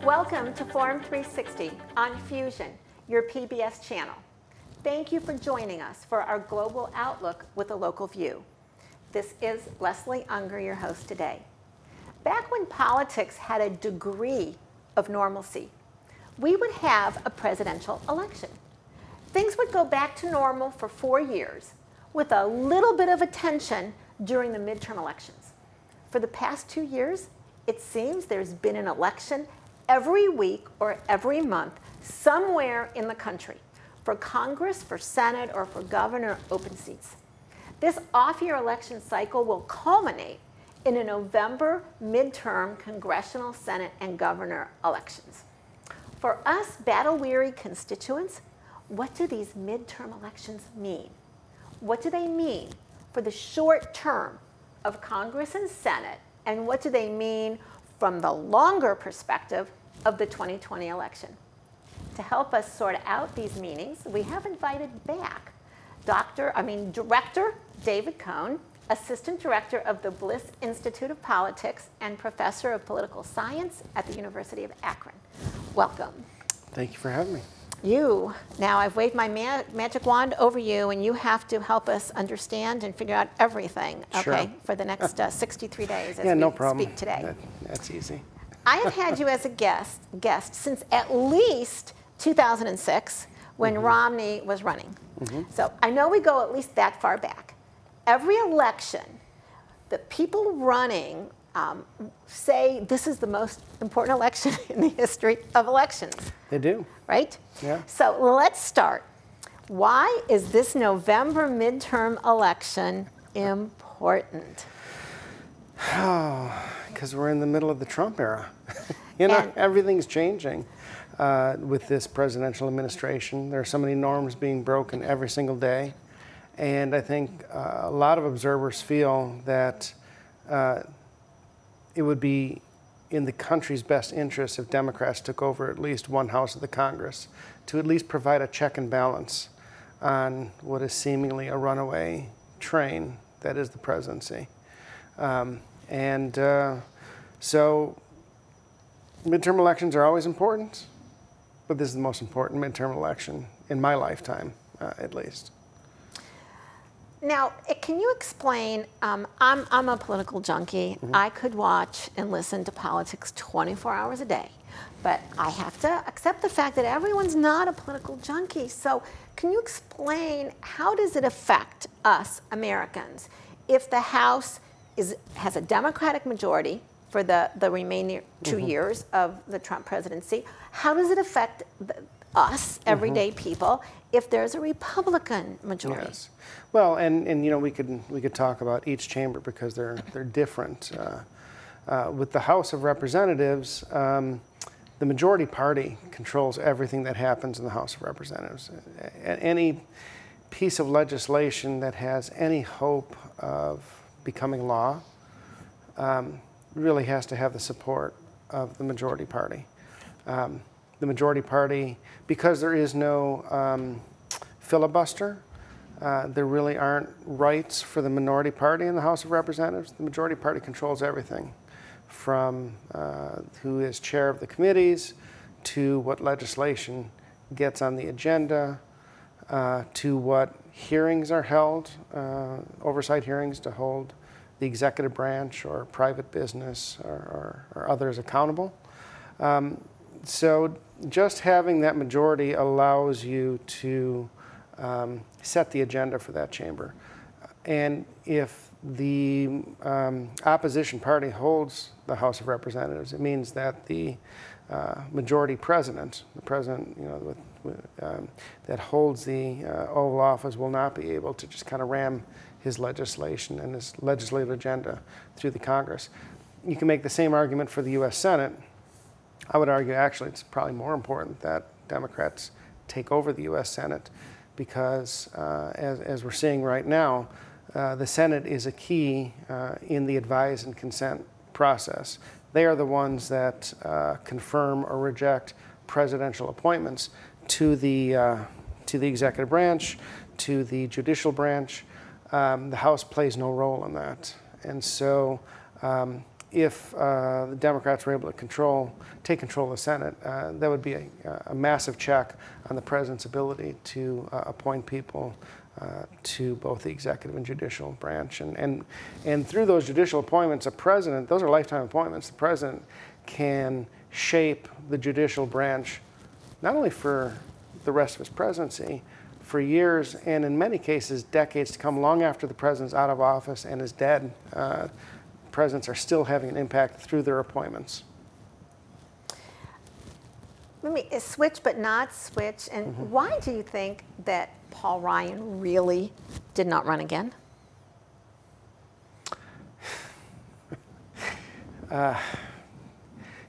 Welcome to Forum 360 on Fusion, your PBS channel. Thank you for joining us for our global outlook with a local view. This is Leslie Ungar, your host today. Back when politics had a degree of normalcy, we would have a presidential election. Things would go back to normal for 4 years with a little bit of attention during the midterm elections. For the past 2 years, it seems there's been an election every week or every month somewhere in the country for Congress, for Senate, or for governor open seats. This off-year election cycle will culminate in a November midterm congressional, Senate, and governor elections. For us battle-weary constituents, what do these midterm elections mean? What do they mean for the short term of Congress and Senate, and what do they mean from the longer perspective of the 2020 election? To help us sort out these meanings, we have invited back Director David Cohen, Assistant Director of the Bliss Institute of Politics and Professor of Political Science at the University of Akron. Welcome. Thank you for having me. Now I've waved my magic wand over you, and you have to help us understand and figure out everything, okay, sure, for the next 63 days as no we problem. speak today. That's easy. I have had you as a guest since at least 2006 when Romney was running. So I know we go at least that far back. Every election, the people running say this is the most important election in the history of elections. They do. Right? Yeah. So let's start. Why is this November midterm election important? Oh, because we're in the middle of the Trump era. Everything's changing with this presidential administration. There are so many norms being broken every single day. And I think a lot of observers feel that it would be in the country's best interest if Democrats took over at least one house of the Congress to at least provide a check and balance on what is seemingly a runaway train that is the presidency. So midterm elections are always important, but this is the most important midterm election in my lifetime, at least. Now, can you explain, I'm a political junkie. I could watch and listen to politics 24 hours a day, but I have to accept the fact that everyone's not a political junkie. So can you explain, how does it affect us Americans if the House has a Democratic majority for the remaining 2 years of the Trump presidency? How does it affect us, everyday people, if there's a Republican majority? Yes. Well, and you know, we could talk about each chamber because they're different. With the House of Representatives, the majority party controls everything that happens in the House of Representatives. Any piece of legislation that has any hope of becoming law really has to have the support of the majority party. The majority party, because there is no filibuster, there really aren't rights for the minority party in the House of Representatives. The majority party controls everything, from who is chair of the committees, to what legislation gets on the agenda, to what hearings are held, oversight hearings to hold the executive branch or private business or others accountable. So just having that majority allows you to set the agenda for that chamber. And if the opposition party holds the House of Representatives, it means that the majority president, the president, that holds the Oval Office, will not be able to just kind of ram his legislation and his legislative agenda through the Congress. You can make the same argument for the U.S. Senate. I would argue actually it's probably more important that Democrats take over the U.S. Senate because, as we're seeing right now, the Senate is a key in the advise and consent process. They are the ones that confirm or reject presidential appointments to the to the executive branch, to the judicial branch. The House plays no role in that. And so if the Democrats were able to take control of the Senate, that would be a massive check on the president's ability to appoint people to both the executive and judicial branch. And through those judicial appointments, a president, those are lifetime appointments, the president can shape the judicial branch not only for the rest of his presidency, for years, and in many cases, decades to come, long after the president's out of office and is dead. Presidents are still having an impact through their appointments. Let me switch but not switch. And why do you think that Paul Ryan really did not run again?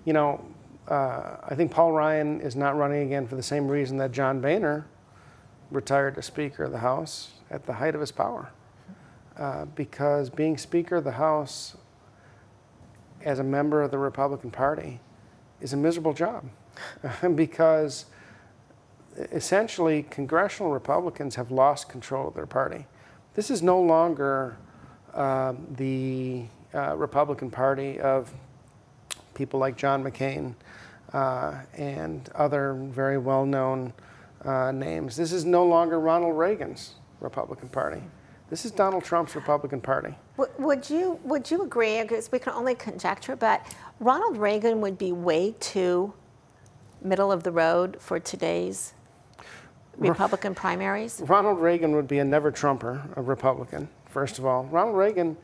You know, I think Paul Ryan is not running again for the same reason that John Boehner retired as Speaker of the House at the height of his power. Because being Speaker of the House as a member of the Republican Party is a miserable job. Because essentially congressional Republicans have lost control of their party. This is no longer the Republican Party of people like John McCain and other very well-known names. This is no longer Ronald Reagan's Republican Party. This is Donald Trump's Republican Party. Would you agree, because we can only conjecture, but Ronald Reagan would be way too middle of the road for today's Republican primaries? Ronald Reagan would be a never-Trumper, a Republican, first of all. Ronald Reagan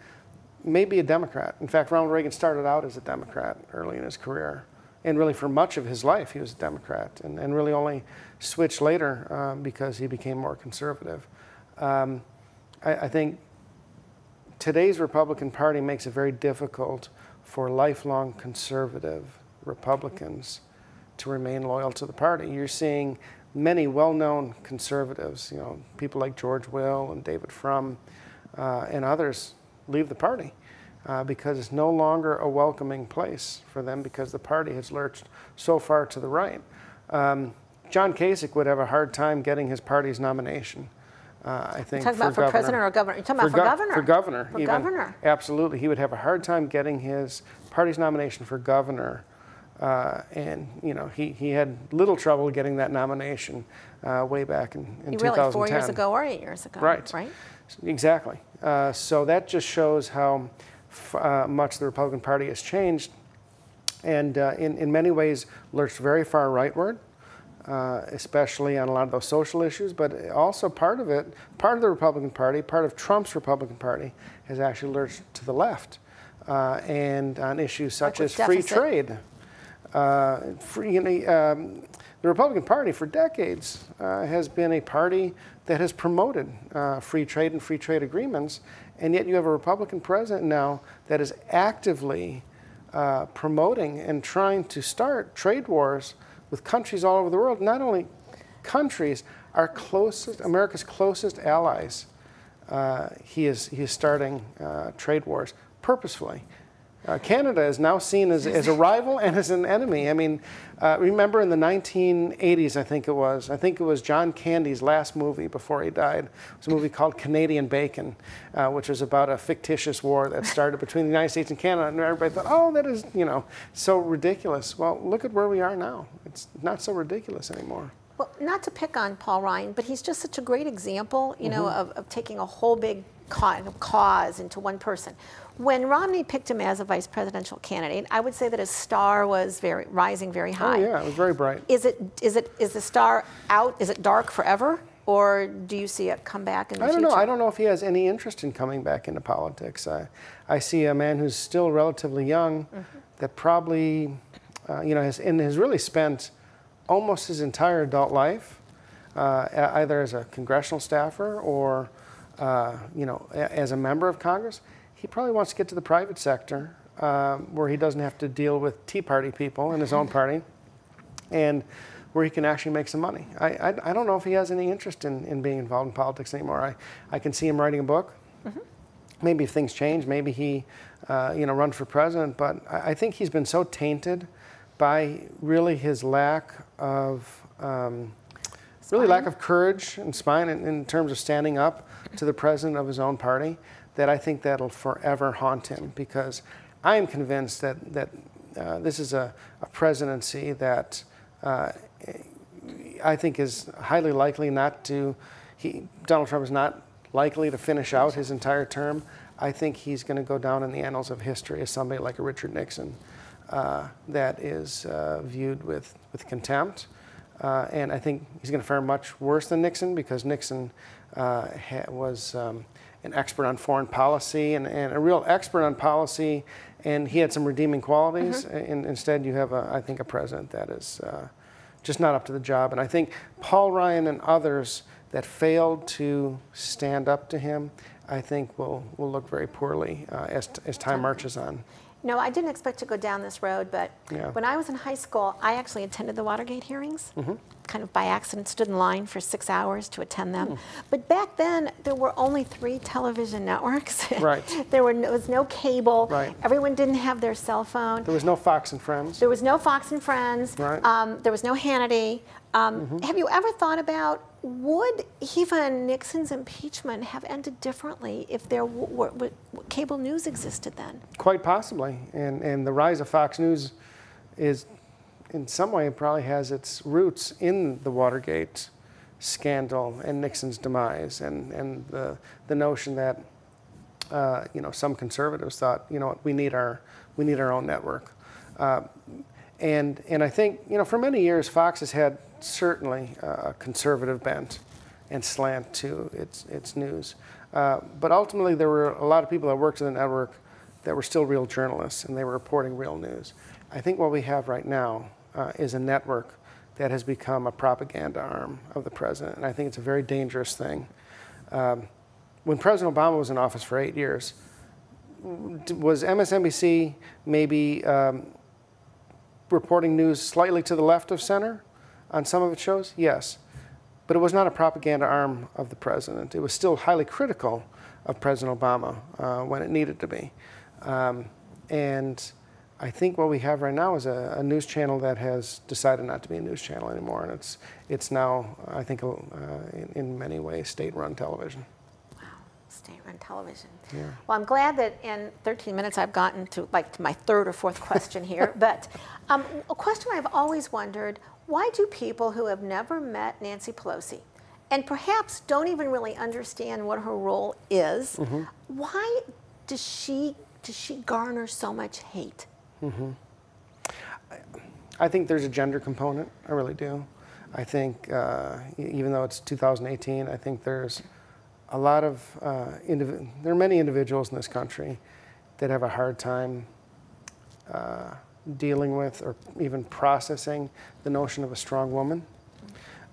may be a Democrat. In fact, Ronald Reagan started out as a Democrat early in his career. And really for much of his life, he was a Democrat, and really only switched later because he became more conservative. I think today's Republican Party makes it very difficult for lifelong conservative Republicans to remain loyal to the party. You're seeing many well-known conservatives, you know, people like George Will and David Frum and others leave the party because it's no longer a welcoming place for them because the party has lurched so far to the right. John Kasich would have a hard time getting his party's nomination. I think. You're talking about for president or governor? You're talking about for governor? For governor. For governor. Absolutely. He would have a hard time getting his party's nomination for governor. And, you know, he had little trouble getting that nomination way back in 2010. Really, 4 years ago or 8 years ago. Right. Right? Exactly. So that just shows how much the Republican Party has changed and in many ways lurched very far rightward. Especially on a lot of those social issues, but also part of the Republican Party, part of Trump's Republican Party, has actually lurched to the left, and on issues such as free trade. The Republican Party for decades has been a party that has promoted free trade and free trade agreements, and yet you have a Republican president now that is actively promoting and trying to start trade wars with countries all over the world. Not only countries, our closest, America's closest allies. He is starting trade wars purposefully. Canada is now seen as a rival and as an enemy. I mean, remember in the 1980s, I think it was John Candy's last movie before he died. It was a movie called Canadian Bacon, which was about a fictitious war that started between the United States and Canada. And everybody thought, oh, that is, you know, so ridiculous. Well, look at where we are now. It's not so ridiculous anymore. Well, not to pick on Paul Ryan, but he's just such a great example, you know, of taking a whole big cause into one person. When Romney picked him as a vice presidential candidate, I would say that his star was rising very high. Oh yeah, it was very bright. Is the star out? Is it dark forever, or do you see it come back in the future? I don't know. I don't know if he has any interest in coming back into politics. I see a man who's still relatively young, that probably, you know, has really spent almost his entire adult life either as a congressional staffer or you know, as a member of Congress. He probably wants to get to the private sector where he doesn't have to deal with Tea Party people in his own party and where he can actually make some money. I don't know if he has any interest in being involved in politics anymore. I can see him writing a book. Maybe if things change, maybe he you know, run for president, but I think he's been so tainted by really his lack of really lack of courage and spine in terms of standing up to the president of his own party, that I think that'll forever haunt him, because I am convinced that this is a presidency that I think is highly likely not to, Donald Trump is not likely to finish out his entire term. I think he's going to go down in the annals of history as somebody like a Richard Nixon that is viewed with contempt. And I think he's going to fare much worse than Nixon, because Nixon was an expert on foreign policy and a real expert on policy, and he had some redeeming qualities. And instead, you have, I think, a president that is just not up to the job. And I think Paul Ryan and others that failed to stand up to him, I think will look very poorly as time marches on. No, I didn't expect to go down this road, but when I was in high school, I actually attended the Watergate hearings, kind of by accident, stood in line for 6 hours to attend them. But back then, there were only 3 television networks. Right. There was no cable. Right. Everyone didn't have their cell phone. There was no Fox and Friends. There was no Fox and Friends. Right. There was no Hannity. Have you ever thought about, would even Nixon's impeachment have ended differently if there were cable news existed then? Quite possibly. And the rise of Fox News is, in some way, it probably has its roots in the Watergate scandal and Nixon's demise, and the notion that some conservatives thought, we need our own network. And I think, for many years, Fox has had certainly a conservative bent and slant to its news. But ultimately, there were a lot of people that worked in the network that were still real journalists, and they were reporting real news. I think what we have right now is a network that has become a propaganda arm of the president, and I think it's a very dangerous thing. When President Obama was in office for 8 years, was MSNBC maybe reporting news slightly to the left of center on some of its shows? Yes. But it was not a propaganda arm of the president. It was still highly critical of President Obama when it needed to be. And I think what we have right now is a news channel that has decided not to be a news channel anymore. And it's now, I think, in many ways, state-run television. State-run television. Yeah. Well, I'm glad that in 13 minutes I've gotten to my 3rd or 4th question here. But a question I've always wondered, why do people who have never met Nancy Pelosi and perhaps don't even really understand what her role is, why does she garner so much hate? I think there's a gender component. I really do. I think even though it's 2018, I think there's a lot of, there are many individuals in this country that have a hard time dealing with or even processing the notion of a strong woman.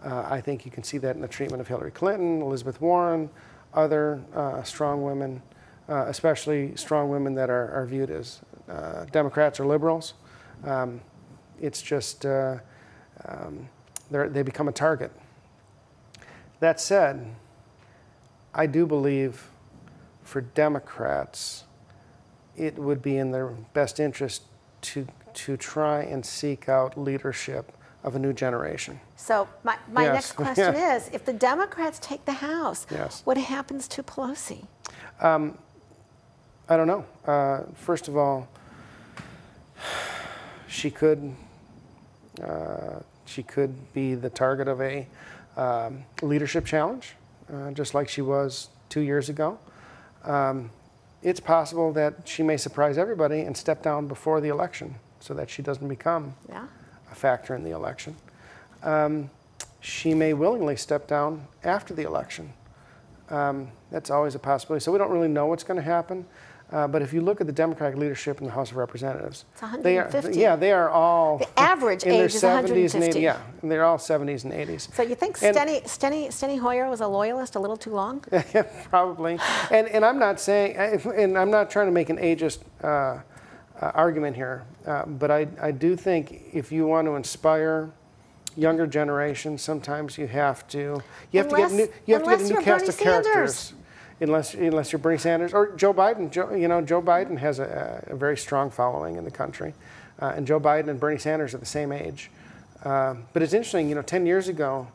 I think you can see that in the treatment of Hillary Clinton, Elizabeth Warren, other strong women, especially strong women that are viewed as Democrats or liberals. It's just, they become a target. That said, I do believe for Democrats, it would be in their best interest to try and seek out leadership of a new generation. So my next question is, if the Democrats take the House, what happens to Pelosi? I don't know. First of all, she could be the target of a leadership challenge. Just like she was 2 years ago. It's possible that she may surprise everybody and step down before the election so that she doesn't become a factor in the election. She may willingly step down after the election. That's always a possibility. So we don't really know what's going to happen. But if you look at the Democratic leadership in the House of Representatives, it's 150. They are all the average in their age is 70s 150. and 80s. Yeah, and they're all 70s and 80s. So you think Steny Hoyer was a loyalist a little too long? Yeah, probably. And I'm not saying, and I'm not trying to make an ageist argument here, but I do think if you want to inspire younger generations, sometimes you have to get a new cast of characters. Unless you're Bernie Sanders or Joe Biden. Joe Biden has a very strong following in the country. And Joe Biden and Bernie Sanders are the same age. But it's interesting, 10 years ago,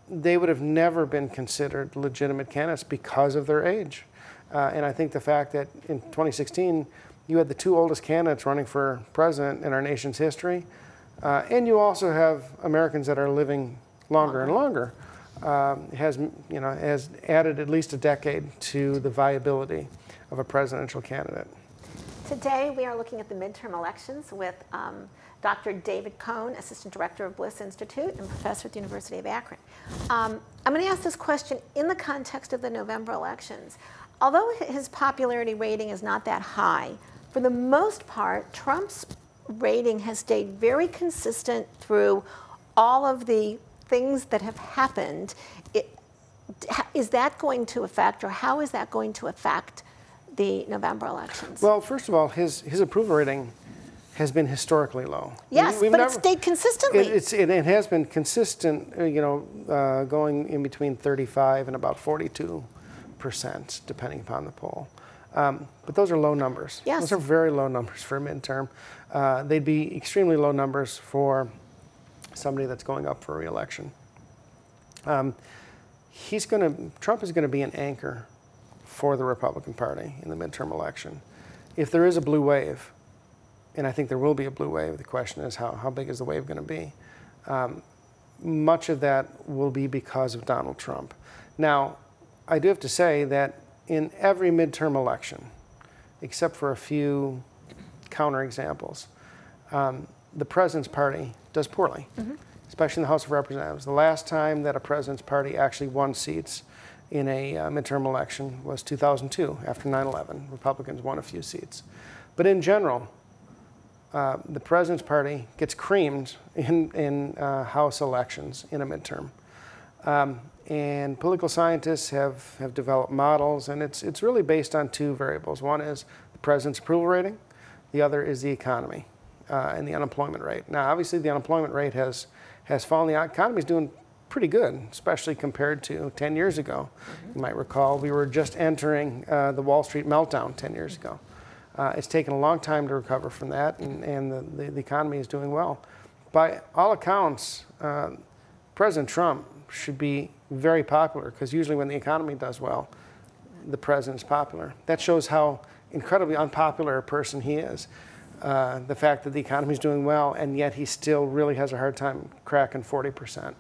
they would have never been considered legitimate candidates because of their age. And I think the fact that in 2016, you had the two oldest candidates running for president in our nation's history, and you also have Americans that are living longer and longer, has added at least a decade to the viability of a presidential candidate. Today we are looking at the midterm elections with Dr. David Cohen, Assistant Director of Bliss Institute and Professor at the University of Akron. I'm going to ask this question in the context of the November elections. Although his popularity rating is not that high, for the most part, Trump's rating has stayed very consistent through all of the things that have happened. Is that going to affect, or how is that going to affect the November elections? Well, first of all, his approval rating has been historically low. Yes, but it stayed consistently. It has been consistent, going in between 35 and about 42%, depending upon the poll. But those are low numbers. Yes. Those are very low numbers for a midterm. They'd be extremely low numbers for somebody that's going up for re-election. Trump is going to be an anchor for the Republican Party in the midterm election. If there is a blue wave, and I think there will be a blue wave, the question is how big is the wave going to be? Much of that will be because of Donald Trump. Now, I do have to say that in every midterm election, except for a few counterexamples, the president's party does poorly, especially in the House of Representatives. The last time that a president's party actually won seats in a midterm election was 2002, after 9/11. Republicans won a few seats. But in general, the president's party gets creamed in House elections in a midterm. And political scientists have developed models, and it's really based on two variables. One is the president's approval rating. The other is the economy and the unemployment rate. Now, obviously, the unemployment rate has fallen. The economy is doing pretty good, especially compared to 10 years ago. You might recall we were just entering the Wall Street meltdown 10 years ago. It's taken a long time to recover from that, and the economy is doing well. By all accounts, President Trump should be very popular, because usually when the economy does well, the president's popular. That shows how incredibly unpopular a person he is. The fact that the economy is doing well, and yet he still really has a hard time cracking 40%.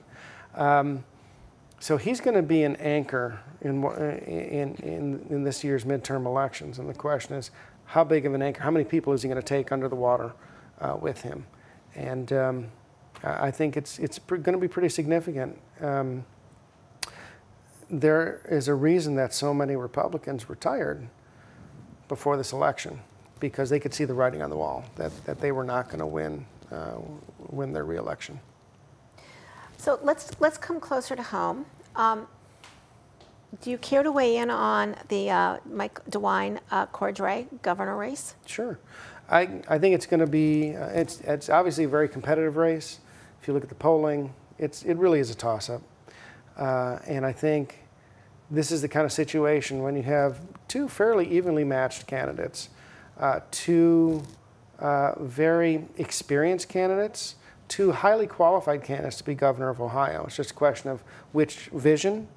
So he's going to be an anchor in this year's midterm elections, and the question is, how big of an anchor, how many people is he going to take under the water with him? And I think it's going to be pretty significant. There is a reason that so many Republicans retired before this election, because they could see the writing on the wall that they were not going to win their re-election. So let's come closer to home. Do you care to weigh in on the Mike DeWine Cordray governor race? Sure. I think it's going to be, it's obviously a very competitive race. If you look at the polling, it really is a toss-up. And I think this is the kind of situation when you have two fairly evenly matched candidates, two very experienced candidates, two highly qualified candidates to be governor of Ohio. It's just a question of which vision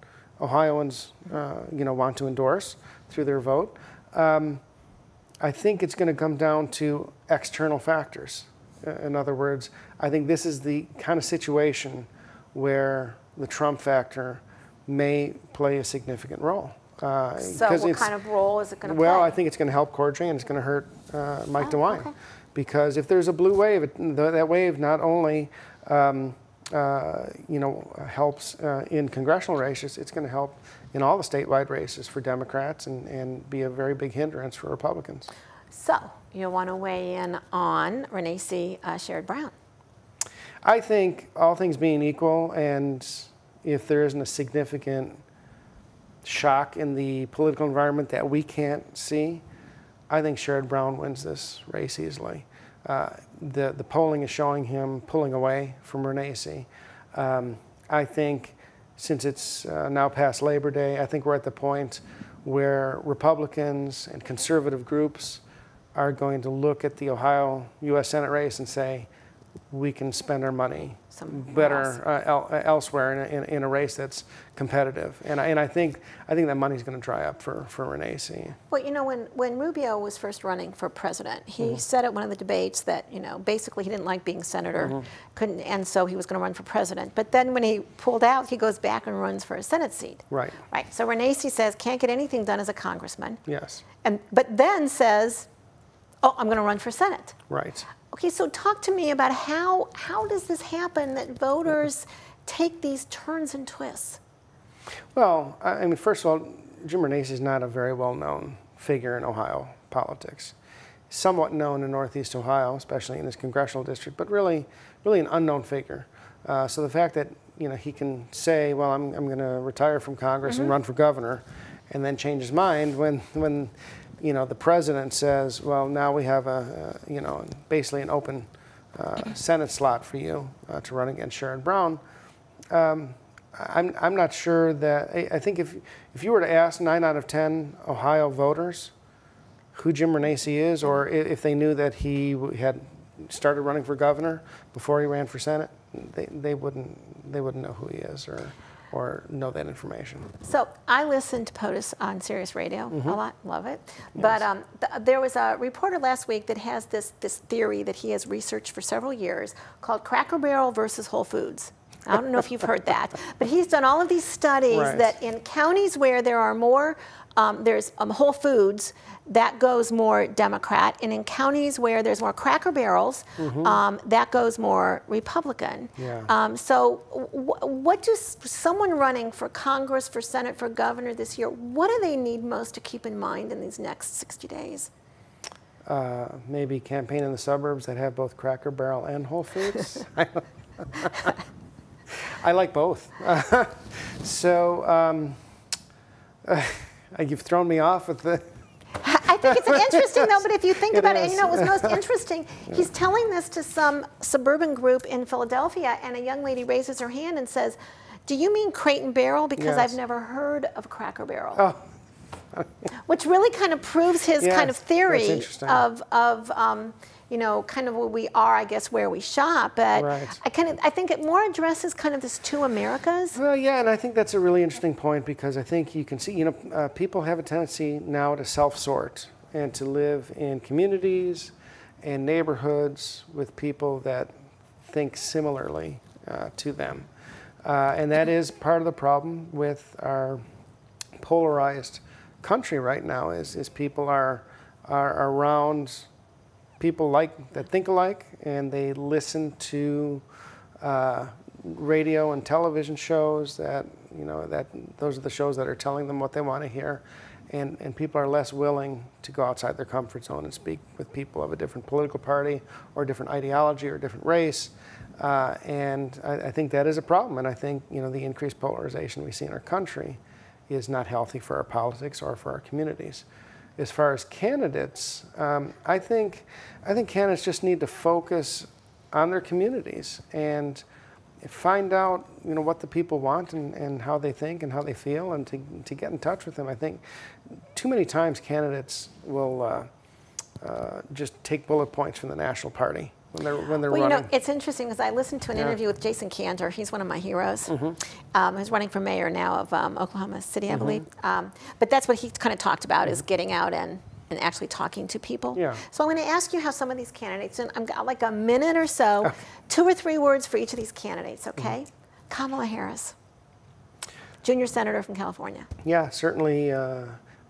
Ohioans want to endorse through their vote. I think it's going to come down to external factors. In other words, I think this is the kind of situation where the Trump factor may play a significant role. So what kind of role is it going to play? Well, I think it's going to help Cordray, and it's going to hurt Mike DeWine. Okay. Because if there's a blue wave, that wave not only helps in congressional races, it's going to help in all the statewide races for Democrats and be a very big hindrance for Republicans. So you want to weigh in on Renee C. Sherrod Brown? I think all things being equal, and if there isn't a significant shock in the political environment that we can't see, I think Sherrod Brown wins this race easily. The polling is showing him pulling away from Renee C. I think since it's now past Labor Day, I think we're at the point where Republicans and conservative groups are going to look at the Ohio U.S. Senate race and say, we can spend our money better elsewhere in a race that's competitive. And I think that money's going to dry up for Renee. Well, you know, when Rubio was first running for president, he said at one of the debates that, you know, basically he didn't like being senator, couldn't, and so he was going to run for president. But then when he pulled out, he goes back and runs for a Senate seat. Right. Right. So Renee says can't get anything done as a congressman. Yes. But then says, oh, I'm going to run for Senate. Right. Okay, so talk to me about how does this happen that voters take these turns and twists? Well, I mean, first of all, Jim Renacci is not a very well-known figure in Ohio politics. He's somewhat known in Northeast Ohio, especially in his congressional district, but really an unknown figure. So the fact that, you know, he can say, well, I'm going to retire from Congress and run for governor, and then change his mind when you know, the president says, well, now we have you know, basically an open Senate slot for you to run against Sherrod Brown. I'm not sure that, I think if you were to ask 9 out of 10 Ohio voters who Jim Renacci is, or if they knew that he had started running for governor before he ran for Senate, they wouldn't know who he is or know that information. So I listen to POTUS on Sirius Radio a lot, love it. Yes. But there was a reporter last week that has this theory that he has researched for several years called Cracker Barrel versus Whole Foods. I don't know if you've heard that, but he's done all of these studies that in counties where there are more, there's Whole Foods, that goes more Democrat, and in counties where there's more Cracker Barrels, that goes more Republican. Yeah. So what does someone running for Congress, for Senate, for governor this year, what do they need most to keep in mind in these next 60 days? Maybe campaign in the suburbs that have both Cracker Barrel and Whole Foods. I like both. So you've thrown me off with the... I think it's interesting, though, but if you think about it, you know, it was most interesting. He's telling this to some suburban group in Philadelphia, and a young lady raises her hand and says, do you mean Crate and Barrel? Because I've never heard of Cracker Barrel. Oh. Which really kind of proves his kind of theory of you know, kind of where we are, I guess, where we shop. But I think it more addresses kind of this two Americas. Well, yeah, and I think that's a really interesting point, because I think you can see, you know, people have a tendency now to self-sort and to live in communities and neighborhoods with people that think similarly to them. And that is part of the problem with our polarized country right now, is people are around people that think alike, and they listen to radio and television shows that, you know, those are the shows that are telling them what they want to hear, and people are less willing to go outside their comfort zone and speak with people of a different political party or different ideology or different race, and I think that is a problem, and I think, you know, the increased polarization we see in our country is not healthy for our politics or for our communities. As far as candidates, I think candidates just need to focus on their communities and find out, you know, what the people want and how they think and how they feel, and to get in touch with them. I think too many times candidates will just take bullet points from the national party when they're running. You know, it's interesting because I listened to an interview with Jason Cantor. He's one of my heroes. He's running for mayor now of Oklahoma City, I believe. But that's what he kind of talked about, is getting out and actually talking to people. So I'm going to ask you how some of these candidates, and I've got like a minute or so, 2 or 3 words for each of these candidates, okay? Kamala Harris, junior senator from California. Yeah, certainly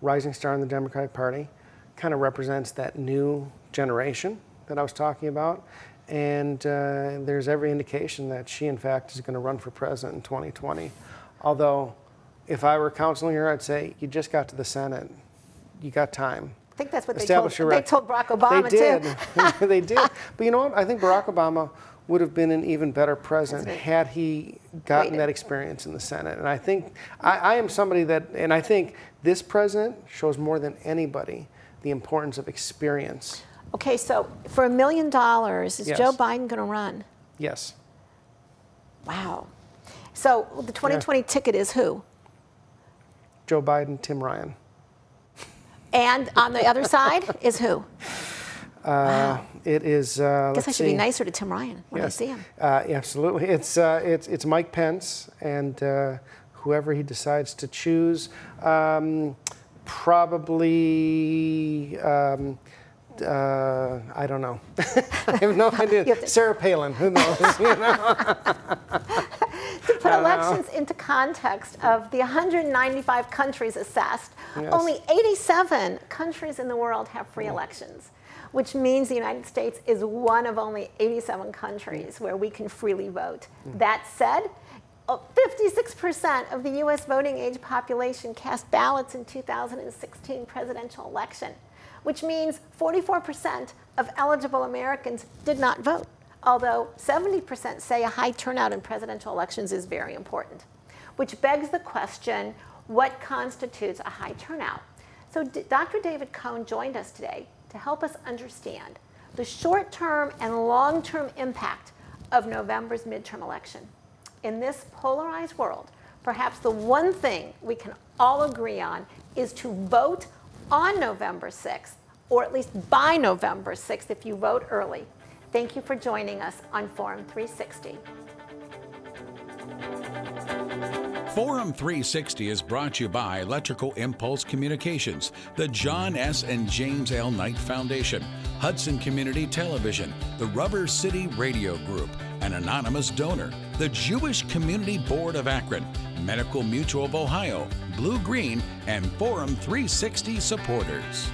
rising star in the Democratic Party, kind of represents that new generation that I was talking about, and there's every indication that she, in fact, is going to run for president in 2020. Although, if I were counseling her, I'd say, you just got to the Senate, you got time. I think that's what they told Barack Obama, too. They did. But you know what? I think Barack Obama would have been an even better president had he gotten that experience in the Senate. And I think, I am somebody that, and I think this president shows more than anybody the importance of experience. Okay, so for $1 million, is Joe Biden going to run? Yes. Wow. So the 2020 ticket is who? Joe Biden, Tim Ryan. And on the other side is who? It is. I guess I should be nicer to Tim Ryan when I see him. Absolutely. It's Mike Pence and whoever he decides to choose. Probably. I don't know. I have no idea. Sarah Palin. Who knows? To put elections into context of the 195 countries assessed, only 87 countries in the world have free elections, which means the United States is one of only 87 countries where we can freely vote. That said, 56% of the U.S. voting age population cast ballots in 2016 presidential election, which means 44% of eligible Americans did not vote, although 70% say a high turnout in presidential elections is very important, which begs the question, what constitutes a high turnout? So Dr. David Cohen joined us today to help us understand the short-term and long-term impact of November's midterm election. In this polarized world, perhaps the one thing we can all agree on is to vote on November 6th, or at least by November 6th if you vote early. Thank you for joining us on Forum 360. Forum 360 is brought to you by Electrical Impulse Communications, the John S. and James L. Knight Foundation, Hudson Community Television, the Rubber City Radio Group, an anonymous donor, the Jewish Community Board of Akron, Medical Mutual of Ohio, Blue Green, and Forum 360 supporters.